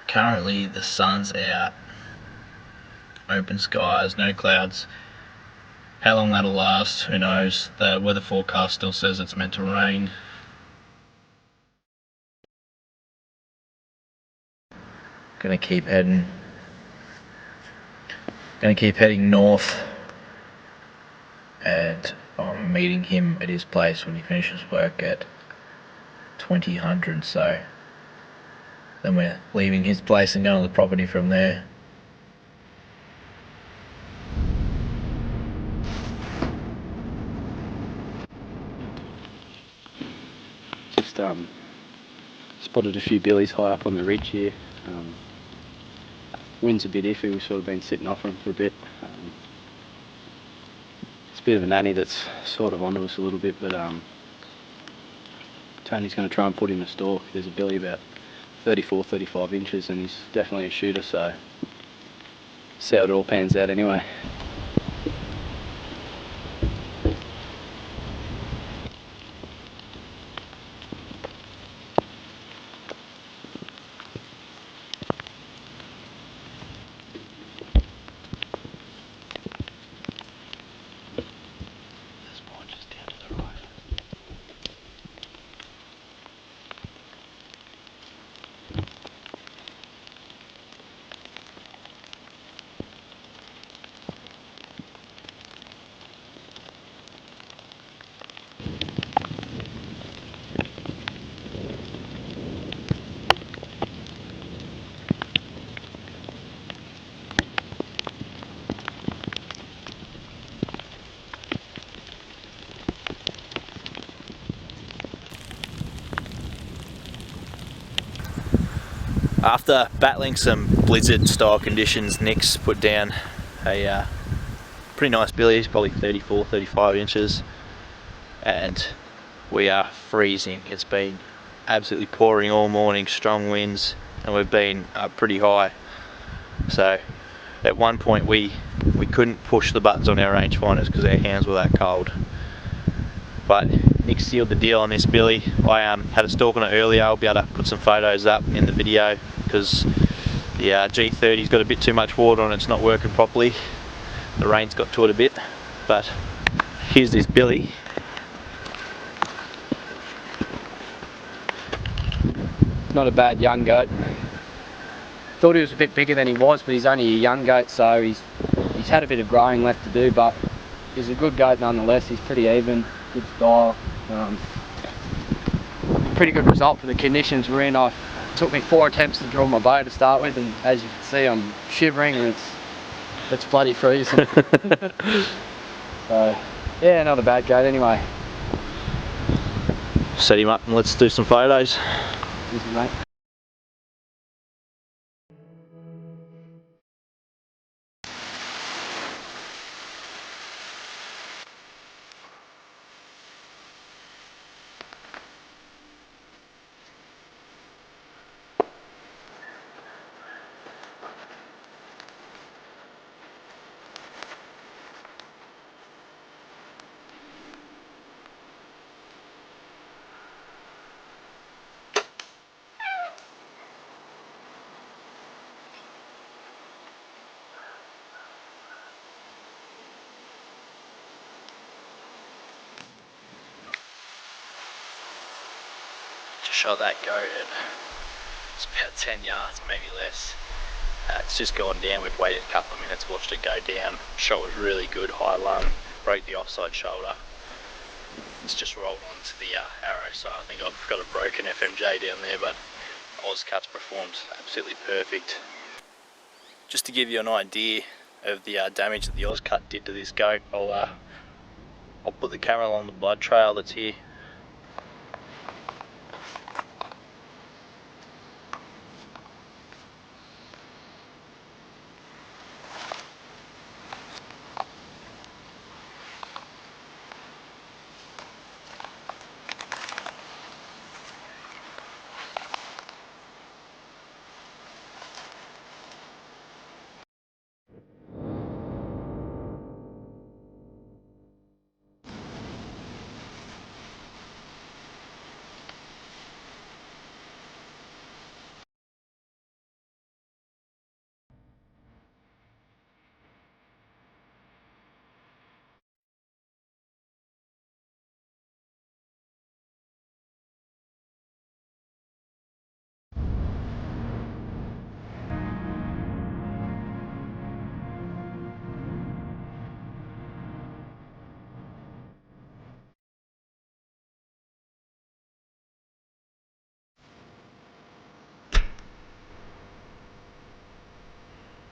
Currently the sun's out, open skies, no clouds. How long that'll last, who knows. The weather forecast still says it's meant to rain. Gonna keep heading north, and I'm meeting him at his place when he finishes work at 2000, so then we're leaving his place and going to the property from there. Just spotted a few billies high up on the ridge here. Wind's a bit iffy, we've sort of been sitting off them for a bit. It's a bit of a nanny that's sort of onto us a little bit, but Tony's going to try and put in a stalk. There's a billy about 34-35 inches and he's definitely a shooter, so see how it all pans out anyway. After battling some blizzard style conditions, Nick's put down a pretty nice billy. He's probably 34-35 inches, and we are freezing. It's been absolutely pouring all morning, strong winds, and we've been up pretty high. So at one point we couldn't push the buttons on our rangefinders because our hands were that cold. But Nick sealed the deal on this billy. I had a stalk on it earlier. I'll be able to put some photos up in the video because the G30's got a bit too much water on it. It's not working properly. The rain's got to it a bit. But here's this billy. Not a bad young goat. Thought he was a bit bigger than he was, but he's only a young goat, so he's had a bit of growing left to do, but he's a good goat nonetheless. He's pretty even, good style. Pretty good result for the conditions we're in. It took me 4 attempts to draw my bow to start with, and as you can see I'm shivering and it's bloody freezing. So yeah, not a bad goat anyway. Set him up and let's do some photos. Easy, mate. Just shot that goat at, it's about 10 yards, maybe less. It's just gone down. We've waited a couple of minutes, watched it go down. Shot was really good, high lung, broke the offside shoulder. It's just rolled onto the arrow, so I think I've got a broken FMJ down there, but Ozcut's performed absolutely perfect. Just to give you an idea of the damage that the Ozcut did to this goat, I'll put the camera on the blood trail that's here.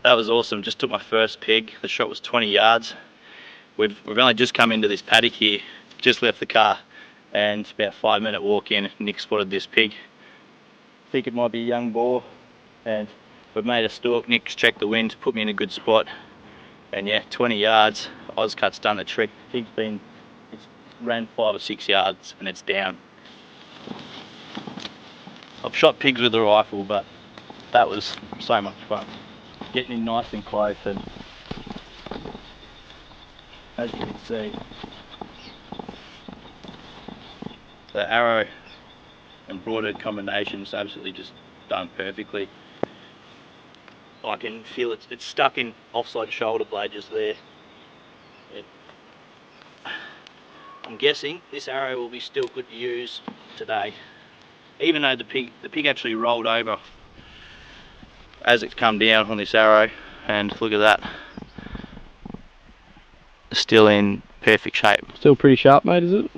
That was awesome. Just took my first pig. The shot was 20 yards. We've only just come into this paddock here, just left the car, and about 5-minute walk in, Nick spotted this pig. I think it might be a young boar, and we've made a stalk. Nick's checked the wind, put me in a good spot, and yeah, 20 yards. Ozcut's done the trick. It's ran 5 or 6 yards, and it's down. I've shot pigs with a rifle, but that was so much fun. Getting in nice and close, and as you can see, the arrow and broadhead combination's absolutely just done perfectly. I can feel it's stuck in offside shoulder blade just there. I'm guessing this arrow will be still good to use today, even though the pig actually rolled over as it come down on this arrow, and look at that, still in perfect shape. Still pretty sharp, mate, is it?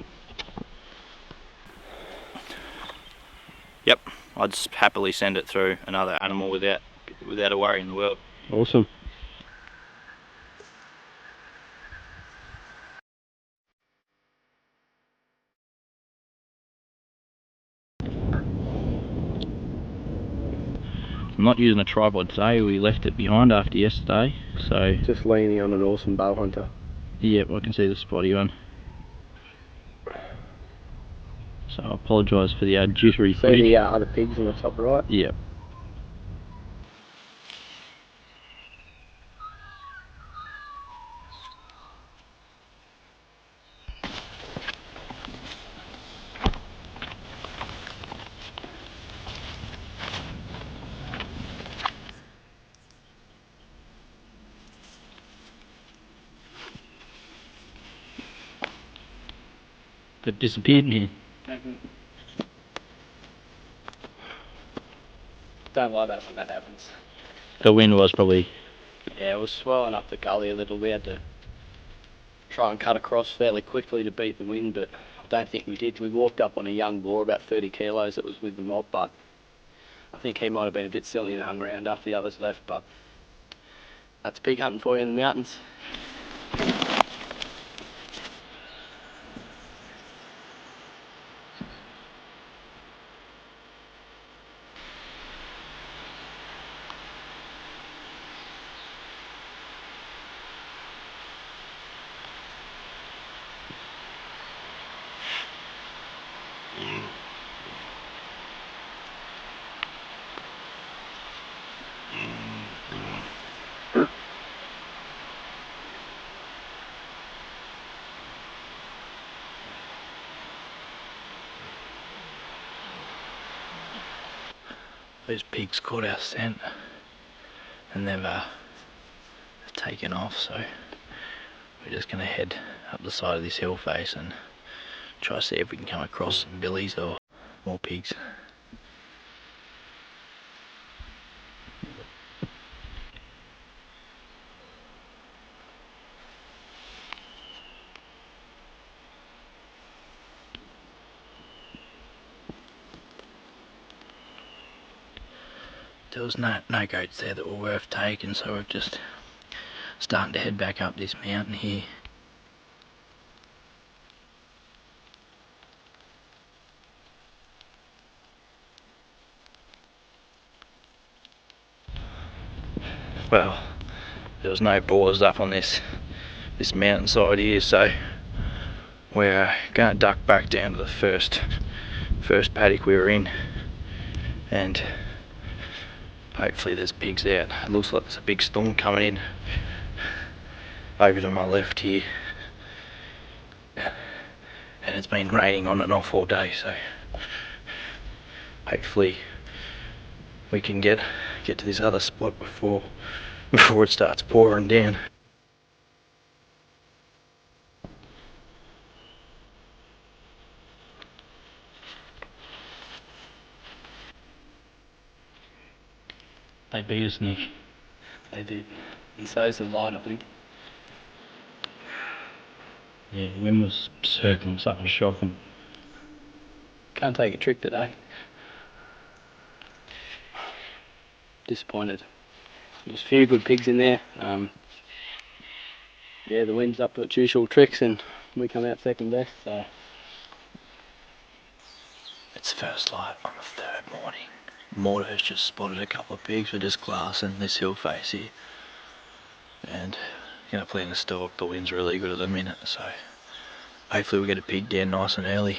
Yep, I'd happily send it through another animal without a worry in the world. Awesome. I'm not using a tripod today, we left it behind after yesterday, so... Just leaning on an awesome bow hunter. Yep, I can see the spotty one. So I apologise for the jittery footage. See the other pigs on the top right? Yep. They've disappeared here. Don't like that when that happens. The wind was probably... Yeah, it was swelling up the gully a little. We had to try and cut across fairly quickly to beat the wind, but I don't think we did. We walked up on a young boar, about 30 kilos, that was with the mob, but I think he might have been a bit silly and hung around after the others left, but that's pig hunting for you in the mountains. Those pigs caught our scent and they've taken off, so we're just going to head up the side of this hill face and try to see if we can come across some billies or more pigs. There was no goats there that were worth taking, so we're just starting to head back up this mountain here. Well, there was no boars up on this mountainside here, so we're going to duck back down to the first paddock we were in, and hopefully there's pigs out. It looks like there's a big storm coming in over to my left here, and it's been raining on and off all day, so hopefully we can get to this other spot before it starts pouring down. They beat us, Nick. They did. And so's the light, I think. Yeah, the wind was circling, something shocking. Can't take a trick today. Disappointed. There's a few good pigs in there. Yeah, the wind's up at usual tricks and we come out second best, so. It's first light on the third morning. Morto's just spotted a couple of pigs. We're just glassing this hill face here. And gonna plan the stalk. The wind's really good at the minute, so hopefully we'll get a pig down nice and early.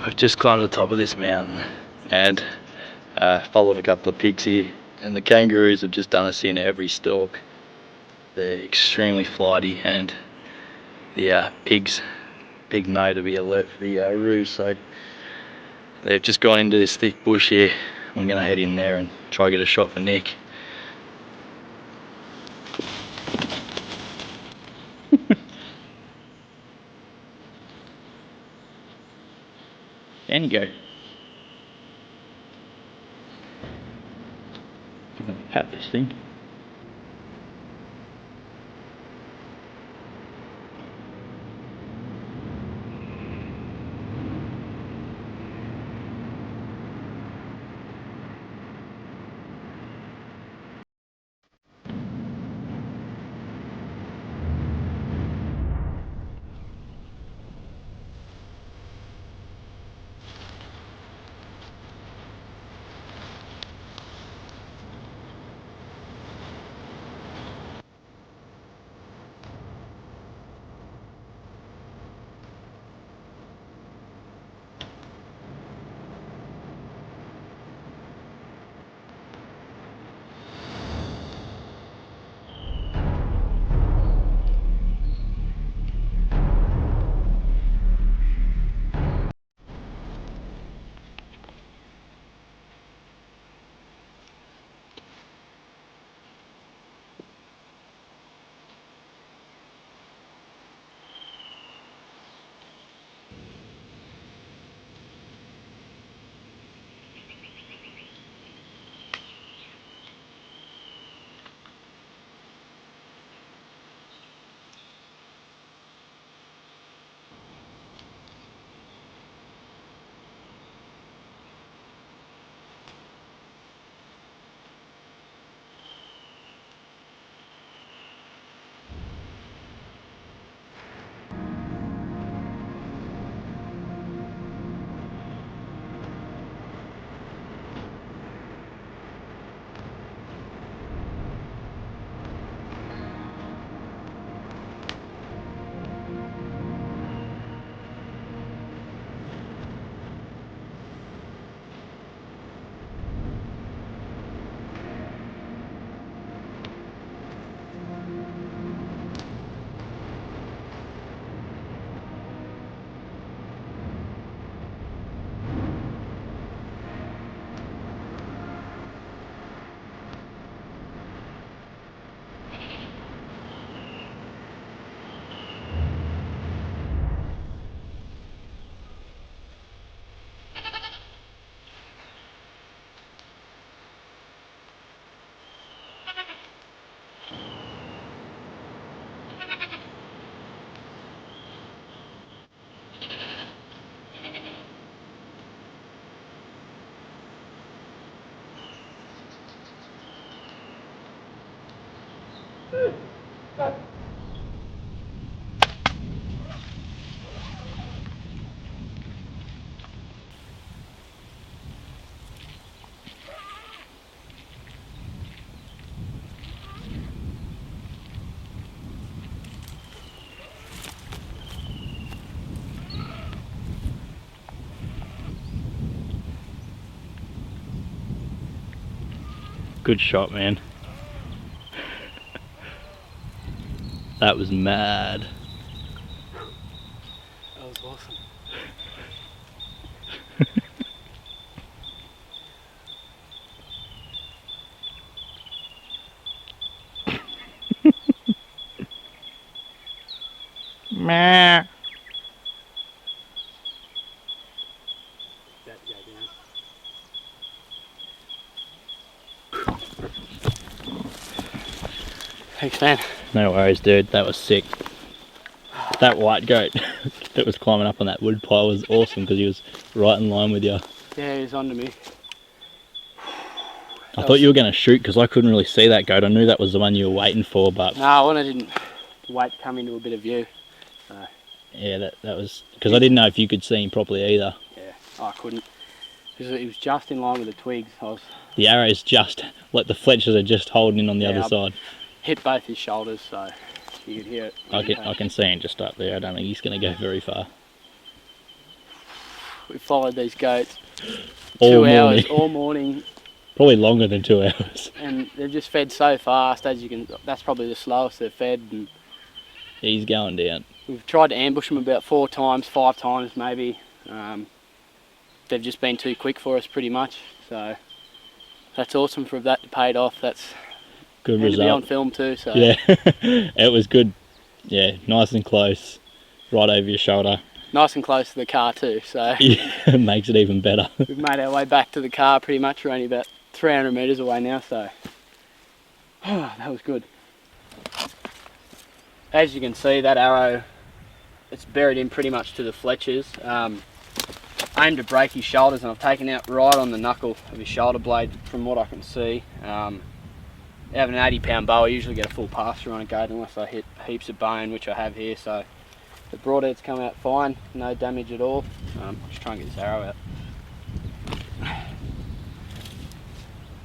I've just climbed to the top of this mountain and followed a couple of pigs here, and the kangaroos have just done us in every stalk. They're extremely flighty, and the pigs know to be alert for the roos, so they've just gone into this thick bush here. I'm going to head in there and try to get a shot for Nick. Down you go. I'm going to pat this thing. Good shot, man. That was mad. That was awesome. Meh. That go down. Thanks, man. No worries, dude. That was sick. That white goat that was climbing up on that wood pile was awesome because he was right in line with you. Yeah, he's onto me. I thought you were going to shoot because I couldn't really see that goat. I knew that was the one you were waiting for, but... No, when I didn't wait to come into a bit of view. So. Yeah, that was... Because I didn't know if you could see him properly either. Yeah, I couldn't. He was just in line with the twigs. The arrow's just... Like the fletchers are just holding in on the other side. Hit both his shoulders, so you could hear it. I can see him just up there. I don't think he's going to go very far. We followed these goats All 2 hours, morning. all morning. Probably longer than 2 hours. And they've just fed so fast, as you can, that's probably the slowest they've fed. And He's going down. we've tried to ambush them about 4 times, 5 times maybe. They've just been too quick for us pretty much. So that's awesome for that paid off. That's Good and to be on result. film too. So Yeah, it was good. Yeah, nice and close. Right over your shoulder. nice and close to the car too. So Yeah, it makes it even better. we've made our way back to the car pretty much. We're only about 300 metres away now, so that was good. As you can see, that arrow, it's buried in pretty much to the fletchers. Aimed to break his shoulders, and I've taken out right on the knuckle of his shoulder blade from what I can see. Having an 80-pound bow, I usually get a full pass through on a goat unless I hit heaps of bone, which I have here. So the broadheads come out fine, no damage at all. Just try and get this arrow out.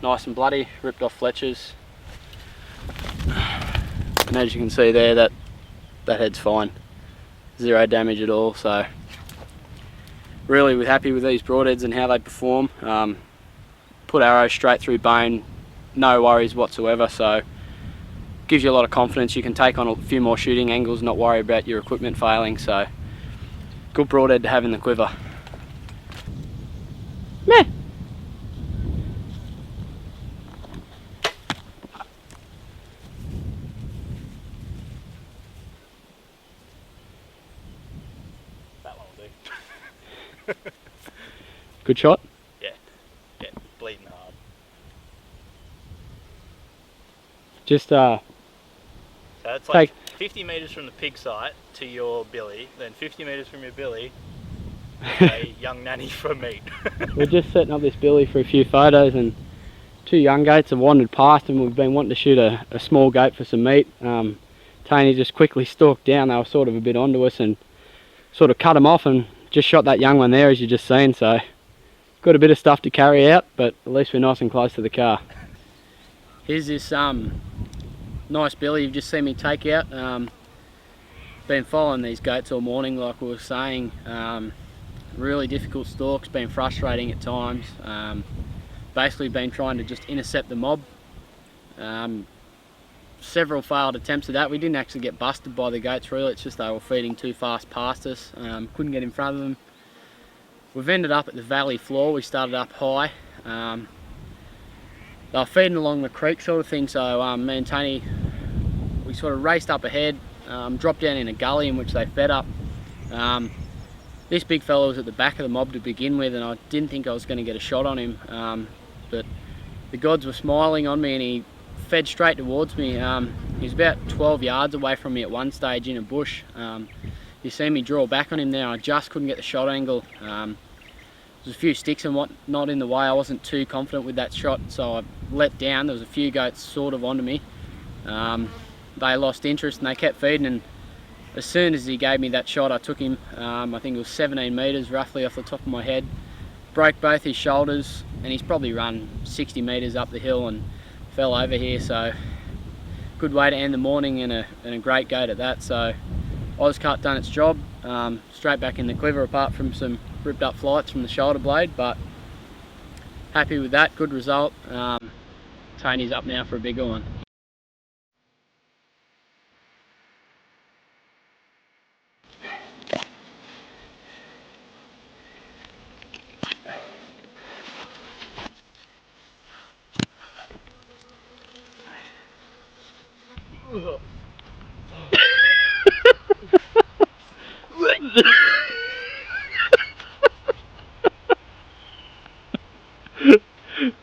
Nice and bloody, ripped off fletchers. And as you can see there, that head's fine. 0 damage at all, so really happy with these broadheads and how they perform. Put arrows straight through bone, no worries whatsoever, so gives you a lot of confidence. You can take on a few more shooting angles, not worry about your equipment failing, so good broadhead to have in the quiver. Meh. Good shot? Yeah, bleeding hard. Just So it's Take- like 50 metres from the pig site to your billy, then 50 metres from your billy, a young nanny for meat. we're just setting up this billy for a few photos, and 2 young goats have wandered past, and we've been wanting to shoot a small goat for some meat. Tony just quickly stalked down. They were sort of a bit onto us and sort of cut them off and just shot that young one there, as you just seen. So got a bit of stuff to carry out, but at least we're nice and close to the car. Here's this nice billy you've just seen me take out. Been following these goats all morning, like we were saying. Really difficult stalks, been frustrating at times. Basically been trying to just intercept the mob. Several failed attempts at that. We didn't actually get busted by the goats really, it's just they were feeding too fast past us. Couldn't get in front of them. We've ended up at the valley floor. We started up high. They were feeding along the creek sort of thing, so me and Tony, we sort of raced up ahead, dropped down in a gully in which they fed up. This big fella was at the back of the mob to begin with, and I didn't think I was going to get a shot on him, but the gods were smiling on me and he fed straight towards me. He was about 12 yards away from me at one stage in a bush. You see me draw back on him there, I just couldn't get the shot angle. There's a few sticks and whatnot in the way. I wasn't too confident with that shot, so I let down. There was a few goats sort of onto me. they lost interest and they kept feeding, and as soon as he gave me that shot I took him, I think it was 17 metres roughly off the top of my head, broke both his shoulders, and he's probably run 60 metres up the hill and fell over here. So good way to end the morning, and a great goat at that. So Ozcut done its job, straight back in the quiver apart from some ripped up flights from the shoulder blade, but happy with that, good result. Tony's up now for a bigger one.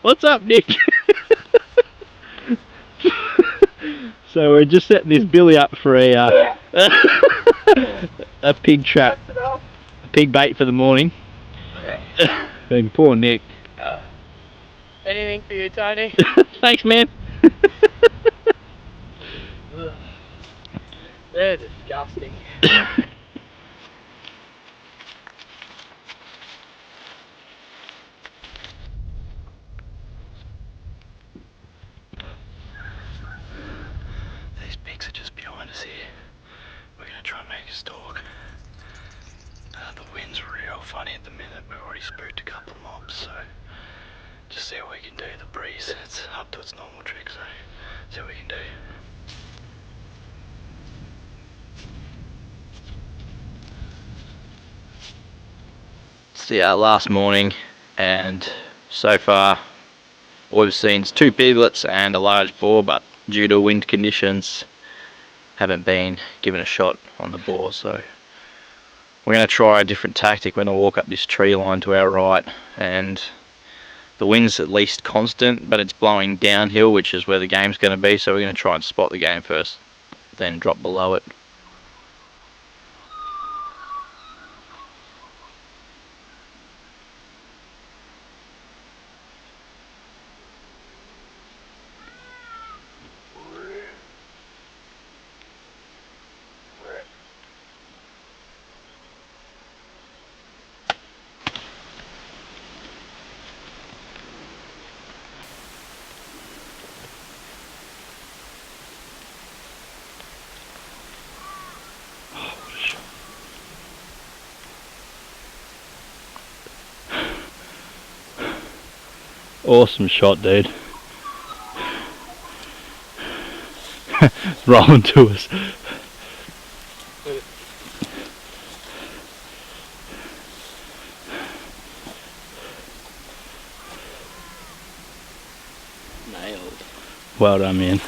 What's up, Nick? So we're just setting this billy up for a pig trap, a pig bait for the morning. And poor Nick. Anything for you, Tony? Thanks, man. They're disgusting. These pigs are just behind us here. We're going to try and make a stalk. The wind's real funny at the minute. We've already spooked a couple of mobs, so just see what we can do. The breeze, it's up to its normal trick, so see what we can do. It's the last morning, and so far all we've seen is 2 piglets and a large boar, but due to wind conditions haven't been given a shot on the boar, so we're going to try a different tactic. We're going to walk up this tree line to our right, and the wind's at least constant, but it's blowing downhill, which is where the game's going to be, so we're going to try and spot the game first, then drop below it. Awesome shot, dude. Rolling to us. Nailed. Well done, man.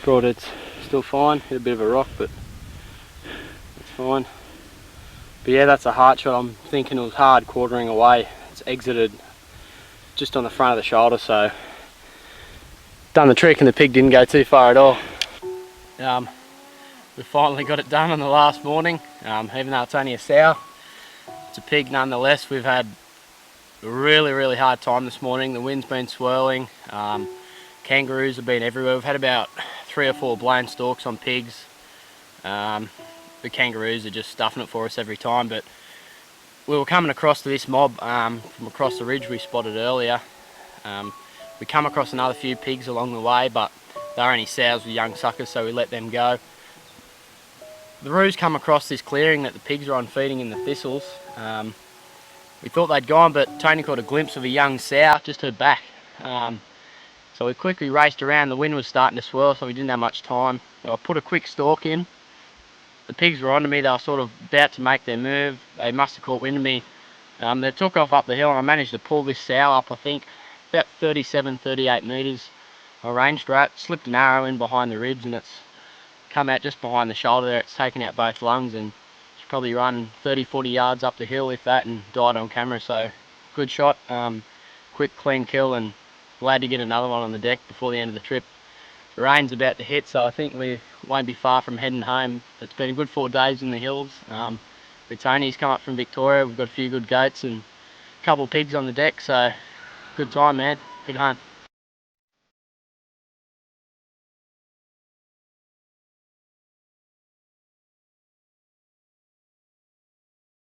Broadheads still fine, hit a bit of a rock, but it's fine. But yeah, that's a heart shot. I'm thinking it was hard quartering away. It's exited just on the front of the shoulder, so done the trick, and the pig didn't go too far at all. We finally got it done on the last morning, even though it's only a sow. It's a pig nonetheless. We've had a really hard time this morning. The wind's been swirling. Kangaroos have been everywhere. We've had about 3 or 4 blown stalks on pigs. The kangaroos are just stuffing it for us every time, but we were coming across to this mob from across the ridge we spotted earlier. We come across another few pigs along the way, but they're only sows with young suckers, so we let them go. The roos come across this clearing that the pigs are on feeding in the thistles. We thought they'd gone, but Tony caught a glimpse of a young sow just her back. So we quickly raced around. The wind was starting to swirl, so we didn't have much time. So I put a quick stalk in. The pigs were onto me. They were sort of about to make their move. They must have caught wind of me. They took off up the hill, and I managed to pull this sow up, I think, about 37, 38 metres. I ranged her out, slipped an arrow in behind the ribs, and it's come out just behind the shoulder there. It's taken out both lungs, and she's probably run 30, 40 yards up the hill, if that, and died on camera. So good shot, quick, clean kill, and glad to get another one on the deck before the end of the trip. The rain's about to hit, so I think we won't be far from heading home. It's been a good 4 days in the hills. With Tony's come up from Victoria, we've got a few good goats and a couple of pigs on the deck, so Good time, man. Big hunt.